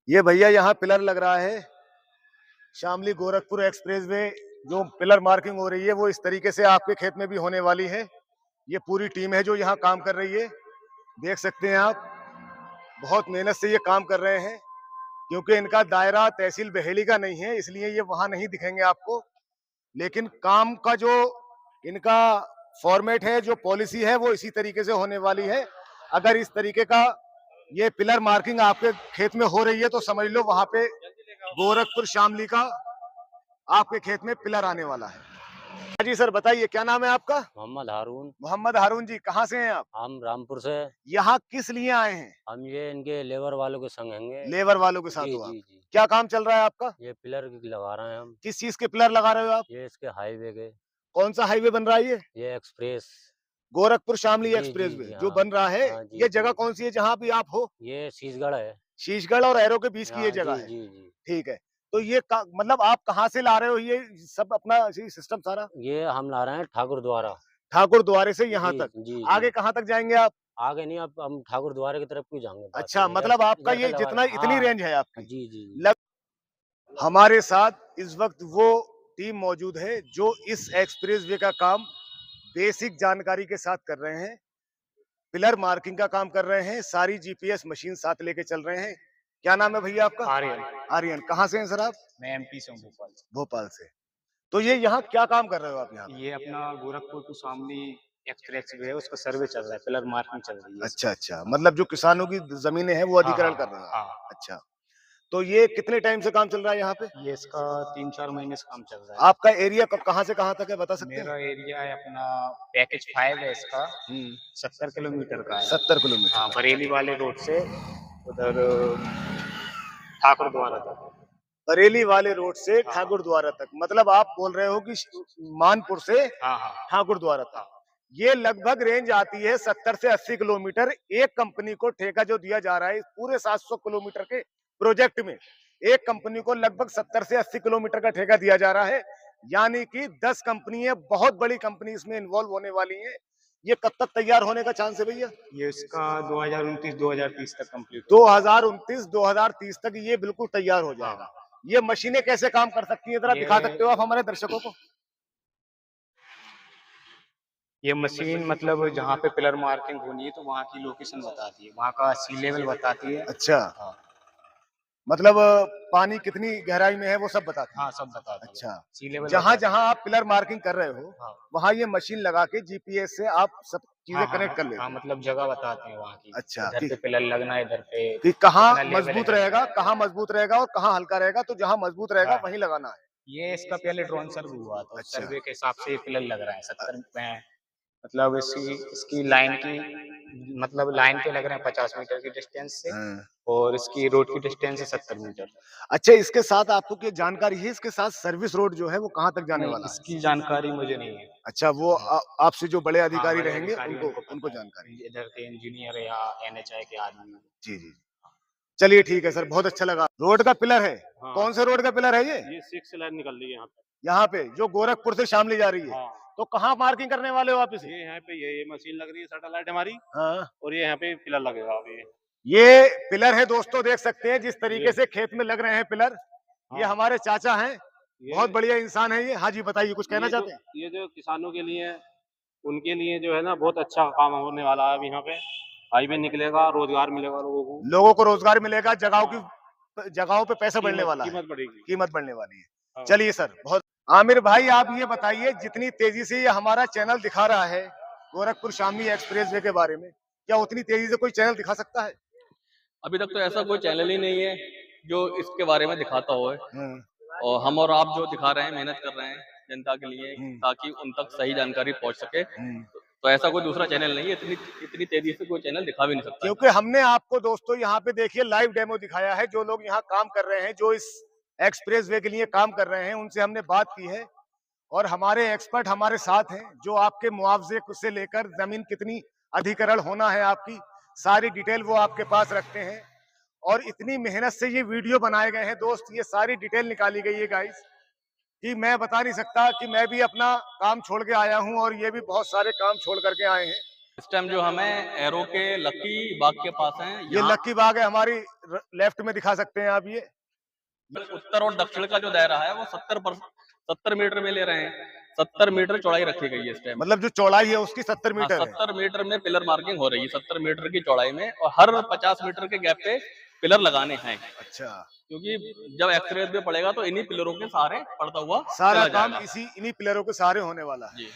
ये भैया यहाँ पिलर लग रहा है, शामली गोरखपुर एक्सप्रेसवे। जो पिलर मार्किंग हो रही है वो इस तरीके से आपके खेत में भी होने वाली है। ये पूरी टीम है जो यहाँ काम कर रही है, देख सकते हैं आप। बहुत मेहनत से ये काम कर रहे हैं, क्योंकि इनका दायरा तहसील बहेली का नहीं है, इसलिए ये वहां नहीं दिखेंगे आपको। लेकिन काम का जो इनका फॉर्मेट है, जो पॉलिसी है, वो इसी तरीके से होने वाली है। अगर इस तरीके का ये पिलर मार्किंग आपके खेत में हो रही है तो समझ लो वहां पे गोरखपुर शामली का आपके खेत में पिलर आने वाला है। जी सर, बताइए क्या नाम है आपका? मोहम्मद हारून। मोहम्मद हारून जी, कहाँ से हैं आप? हम रामपुर से। यहाँ किस लिए आए हैं? हम ये इनके लेबर वालों के संग हैंगे। लेबर वालों के साथ जी हो आप? जी जी। क्या काम चल रहा है आपका? ये पिलर लगा रहे हैं हम। किस चीज के पिलर लगा रहे हो आप? ये इसके हाईवे के। कौन सा हाईवे बन रहा है ये एक्सप्रेस। गोरखपुर शामली जी एक्सप्रेस जी वे जी। जो हाँ बन रहा है? हाँ जी ये जी। जगह कौन सी है जहाँ भी आप हो? ये शीशगढ़ है। शीशगढ़ और एरो के बीच की ये हाँ जगह जी है। जी जी। ठीक है। तो ये मतलब आप कहाँ से ला रहे हो ये सब अपना सिस्टम सारा? ये हम ला रहे हैं ठाकुर द्वारा। ठाकुर द्वारे से यहाँ जी तक? जी आगे जी। कहाँ तक जाएंगे आप? आगे नहीं, अब हम ठाकुर द्वारे की तरफ क्यों जाएंगे, बात अच्छा, नहीं है। मतलब आपका इधर से ये लगा जितना रहे हैं। इतनी हाँ रेंज है आपकी। जी जी जी। हमारे साथ इस वक्त वो टीम मौजूद है जो इस एक्सप्रेस वे का काम बेसिक जानकारी के साथ कर रहे हैं, पिलर मार्किंग का काम कर रहे हैं, सारी जीपीएस मशीन साथ लेके चल रहे हैं। क्या नाम है भैया आपका? आर्यन। आर्यन, कहाँ से हैं सर आप? मैं एमपी से हूँ, भोपाल से। भोपाल से। तो ये यहाँ क्या काम कर रहे हो आप यहाँ? ये अपना Gorakhpur to Shamli expressway है, उसका सर्वे चल रहा है, पिलर मार्किंग चल रही है। अच्छा अच्छा, मतलब जो किसानों की जमीनें हैं वो हाँ अधिग्रहण हाँ कर रहे हो आप? हाँ। अच्छा, तो ये कितने टाइम से काम चल रहा है यहाँ पे? ये इसका 3-4 महीने से काम चल रहा है। आपका एरिया कहाँ से कहाँ तक है, बता सकते हैं? मेरा एरिया है अपना पैकेज 5 है इसका, 70 किलोमीटर का है। 70 किलोमीटर। हाँ, बरेली वाले रोड से उधर ठाकुर द्वारा तक। बरेली वाले रोड से हाँ। ठाकुर द्वारा तक, मतलब आप बोल रहे हो कि मानपुर से हाँ हाँ ठाकुर द्वारा तक। हाँ। ये लगभग रेंज आती है 70 से 80 किलोमीटर। एक कंपनी को ठेका जो दिया जा रहा है इस पूरे 700 किलोमीटर के प्रोजेक्ट में, एक कंपनी को लगभग 70 से 80 किलोमीटर का ठेका दिया जा रहा है। यानी कि 10 कंपनियां, बहुत बड़ी कंपनी इसमें इन्वॉल्व होने वाली है। ये कब तक तैयार होने का चांस है भैया? ये इसका 2029-2030 तक कंप्लीट। 2029-2030 तक ये बिल्कुल तैयार हो जाएगा। ये मशीनें कैसे काम कर सकती हैं, जरा दिखा सकते हो आप हमारे दर्शकों को? ये मशीन मतलब जहाँ पे पिलर मार्किंग होनी है तो वहाँ की लोकेशन बताती है, वहाँ का सी लेवल बताती है। अच्छा, हाँ मतलब पानी कितनी गहराई में है वो सब बताती है? हाँ, सब बताती है। अच्छा, सी लेवल जहाँ जहाँ आप पिलर मार्किंग कर रहे हो हाँ वहाँ ये मशीन लगा के जीपीएस से आप सब चीजें हाँ कनेक्ट कर लेते हाँ, हो? मतलब जगह बताते हैं वहाँ की। अच्छा, इधर पे पिलर लगना है, इधर पे कि कहाँ कितना लेवल मजबूत है। रहेगा, कहाँ मजबूत रहेगा और कहाँ हल्का रहेगा, तो जहाँ मजबूत रहेगा हाँ। वहीं लगाना है। ये इसका पहले ड्रोन सर्वे हुआ था, अच्छा। सर्वे के हिसाब से ये पिलर लग रहा है 70 में। मतलब इसकी लाइन की, मतलब लाइन पे लग रहे हैं 50 मीटर की डिस्टेंस से, हाँ। और इसकी रोड की डिस्टेंस है 70 मीटर। अच्छा, इसके साथ आपको क्या जानकारी है, इसके साथ सर्विस रोड जो है वो कहाँ तक जाने नहीं, वाला है? इसकी जानकारी मुझे नहीं है। अच्छा, वो आपसे जो बड़े हाँ, अधिकारी बड़े रहेंगे अधिकारी उनको पता उनको है। जानकारी। इधर के इंजीनियर या एनएचआई के आदमी। जी जी, चलिए ठीक है सर, बहुत अच्छा लगा। रोड का पिलर है? हाँ। कौन से रोड का पिलर है ये? 6 लाइन निकल रही है यहाँ पे। यहाँ पे जो गोरखपुर से शामली जा रही है? हाँ। तो कहाँ मार्किंग करने वाले हो आप इसे? ये यहाँ पे ये मशीन लग रही है, सैटेलाइट हमारी, हाँ, और ये यहाँ पे पिलर लगेगा अभी। ये पिलर है दोस्तों, देख सकते हैं जिस तरीके ये- से खेत में लग रहे हैं पिलर। ये हाँ। हमारे चाचा हैं, ये- बहुत बढ़िया इंसान है ये। हाँ जी, बताइए, कुछ कहना ये चाहते हैं? ये जो किसानों के लिए, उनके लिए जो है ना, बहुत अच्छा काम होने वाला है। अब यहाँ पे हाईवे निकलेगा, रोजगार मिलेगा लोगों को। लोगों को रोजगार मिलेगा, जगहों पे पैसा बढ़ने वाला है, कीमत बढ़ेगी। कीमत बढ़ने वाली है। हाँ। चलिए सर, बहुत। आमिर भाई, आप ये बताइए, जितनी तेजी से ये हमारा चैनल दिखा रहा है गोरखपुर शामली एक्सप्रेसवे के बारे में, क्या उतनी तेजी से कोई चैनल दिखा सकता है? अभी तक तो ऐसा कोई चैनल ही नहीं है जो इसके बारे में दिखाता हो, और हम और आप जो दिखा रहे हैं, मेहनत कर रहे हैं जनता के लिए ताकि उन तक सही जानकारी पहुंच सके। तो ऐसा कोई दूसरा चैनल नहीं है, इतनी तेजी से कोई चैनल दिखा भी नहीं सकता। क्योंकि हमने आपको दोस्तों यहाँ पे देखिए लाइव डेमो दिखाया है। जो लोग यहाँ काम कर रहे हैं, जो इस एक्सप्रेसवे के लिए काम कर रहे हैं, उनसे हमने बात की है और हमारे एक्सपर्ट हमारे साथ हैं, जो आपके मुआवजे से लेकर जमीन कितनी अधिग्रहण होना है आपकी सारी डिटेल वो आपके पास रखते हैं। और इतनी मेहनत से ये वीडियो बनाए गए हैं दोस्त, ये सारी डिटेल निकाली गई है गाइस, कि मैं बता नहीं सकता कि मैं भी अपना काम छोड़ के आया हूं और ये भी बहुत सारे काम छोड़ करके आए हैं। इस टाइम जो हमें एरो के लक्की बाग के पास हैं, ये लक्की बाग है हमारी लेफ्ट में, दिखा सकते हैं आप ये उत्तर और दक्षिण का जो दायरा है वो 70 मीटर में ले रहे हैं। 70 मीटर चौड़ाई रखी गई है इस टाइम। मतलब जो चौड़ाई है उसकी 70 मीटर है। 70 मीटर में पिलर मार्किंग हो रही है, 70 मीटर की चौड़ाई में, और हर 50 मीटर के गैप पे पिलर लगाने हैं। अच्छा, क्योंकि जब एक्सप्रेस पे पड़ेगा तो इन्हीं पिलरों के सहारे पड़ता हुआ सारा चला काम जाएगा। इन्हीं पिलरों के सहारे होने वाला है। जी।